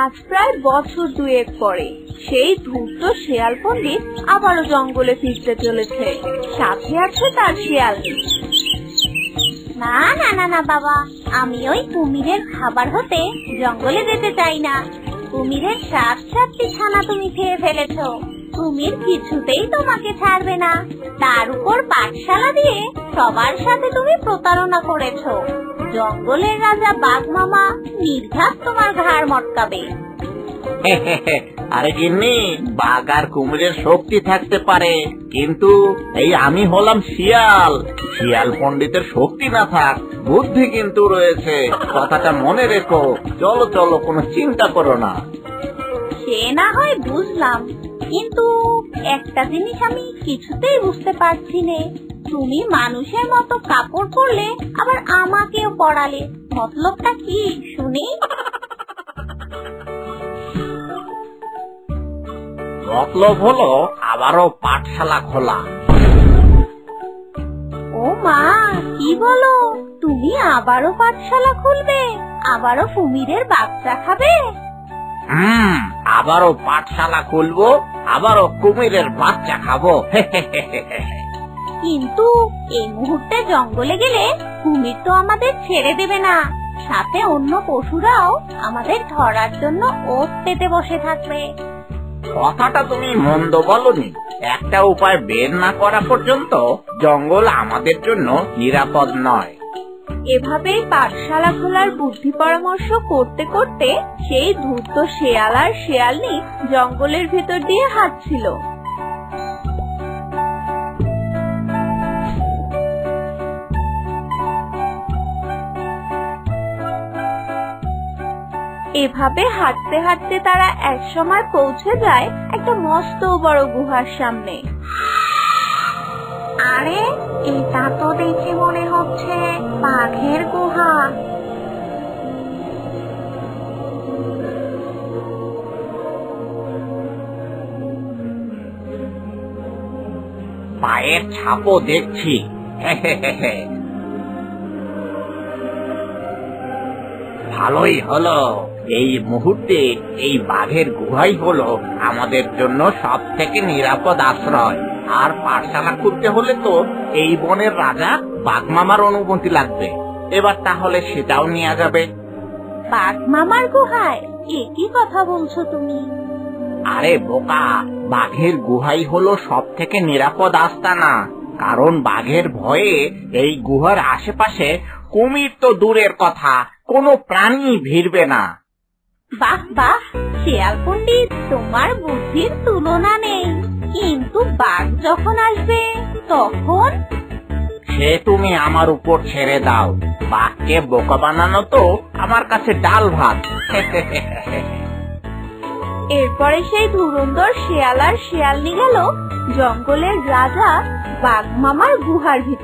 আজ প্রায় বছর দুয়েক পরে সেই ধূর্ত শেয়াল পণ্ডিত আবারও জঙ্গলে ফিরতে চলেছে। সাথে আছে তার শিয়ালনি। না না না না বাবা, আমি ওই কুমিরের খাবার হতে জঙ্গলে যেতে চাই না। কুমিরের 7টি ছানা তুমি খেয়ে ফেলেছো। কুমির কিছুতেই তোমাকে ছাড়বে না। তার উপর পাঠশালা দিয়ে সবার সাথে তুমি প্রতারণা করেছো। জঙ্গলের রাজা বাঘ মামা নির্ঘাত তোমার ঘাড় মটকাবে। আরে গিন্নি, বাঘ আর কুমিরের শক্তি থাকতে পারে, কিন্তু এই আমি হলাম শিয়াল। শিয়াল পণ্ডিতের শক্তি না থাক, বুদ্ধি কিন্তু রয়েছে, কথাটা মনে রেখো। চলো চলো, কোনো চিন্তা করো না। সে না হয় বুঝলাম, কিন্তু একটা জিনিস আমি কিছুতেই বুঝতে পারছি নে। তুমি মানুষের মতো কাপড় পরলে, আবার আমাকেও পরালে, মতলবটা কি শুনি? মতলব হলো আবারও পাঠশালা খোলা। ও মা, কি বলো? তুমি আবারও পাঠশালা খুলবে? আবারও কুমিরের বাচ্চা খাবে? আবারও পাঠশালা খুলবো, আবারও কুমিরের বাচ্চা খাবো। কিন্তু এই মুহূর্তে জঙ্গলে গেলে কুমির তো আমাদের ছেড়ে দেবে না। সাথে অন্য পশুরাও আমাদের ধরার জন্য ওত পেতে বসে থাকবে। কথাটা তুমি মন্দ বলনি। একটা উপায় বের না করা পর্যন্ত জঙ্গল আমাদের জন্য নিরাপদ নয়। এভাবেই পাঠশালা খোলার বুদ্ধি পরামর্শ করতে করতে সেই ধূর্ত শেয়াল আর শেয়ালনি জঙ্গলের ভেতর দিয়ে হাঁটছিল। এভাবে হাঁটতে হাঁটতে তারা একসময় পৌঁছে যায় একটা মস্ত বড় গুহার সামনে। আরে, এটা তো দেখে মনে হচ্ছে বাঘের গুহা। পায়ের ছাপও দেখছি। ভালোই হলো, এই মুহূর্তে এই বাঘের গুহাই হলো আমাদের জন্য সব থেকে নিরাপদ আশ্রয়। আর পাঠশালা খুলতে হলে তো এই বনের রাজা বাঘ মামার অনুমতি লাগবে। এবার তাহলে সেটাও নেওয়া যাবে। বাঘ মামার গুহায়? কি কথা বলছো তুমি? আরে বোকা, বাঘের গুহাই হলো সব থেকে নিরাপদ আস্তানা। কারণ বাঘের ভয়ে এই গুহার আশেপাশে কুমির তো দূরের কথা, কোনো প্রাণী ভিড়বে না। বাহ বাহ, শেয়াল পণ্ডিত, তোমার বুদ্ধির তুলনা নেই। কিন্তু বাঘ যখন আসবে তখন? সে তুমি আমার উপর ছেড়ে দাও। বাঘকে বোকা বানানো তো আমার কাছে ডাল ভাত। এরপরে সেই ধুরন্ধর শেয়াল আর শেয়ালনি গেল জঙ্গলের রাজা বাঘ মামার গুহার ভিতর।